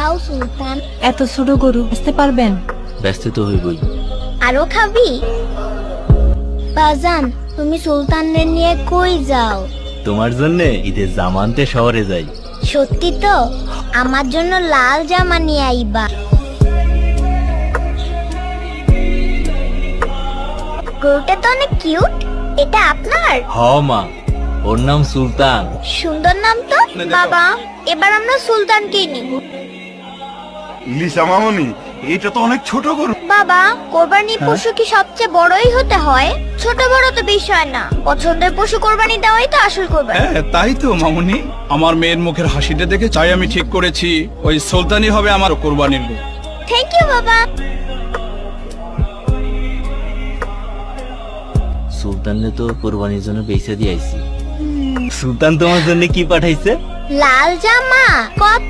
দাও সুলতান। এত ছোট গরু বেচতে পারবেন? ব্যস্ত তো হইবই। আরো খাবি? বাজান, তুমি সুলতানদের নিয়ে কই যাও? তোমার জন্য ঈদের জামা আনতে শহরে যাই। সত্যি তো? আমার জন্য লাল জামা নিয়ে আইবা। গরুটা তো অনেক কিউট। এটা আপনার? হ মা, ওর নাম সুলতান। সুন্দর নাম তো। বাবা, এবার আমরা সুলতানকেই নিব। লিসা মামনি, এটা তো অনেক ছোট গরু। বাবা, কোরবানির পশু কি সবচেয়ে বড়ই হতে হয়? ছোট বড় তো বিষয় না, পছন্দের পশু কোরবানি দেওয়াই তো আসল কোরবানি। হ্যাঁ তাই তো মামুনি, আমার মেয়ের মুখের হাসিটা দেখে চাই আমি ঠিক করেছি ওই সুলতানই হবে আমার কোরবানির লোক। থ্যাংক ইউ বাবা। সুলতানরে তো কোরবানির জন্য বেচে দিয়ে আইছি। সুলতান তোমার জন্য কি পাঠাইছে? লাল জামা। কত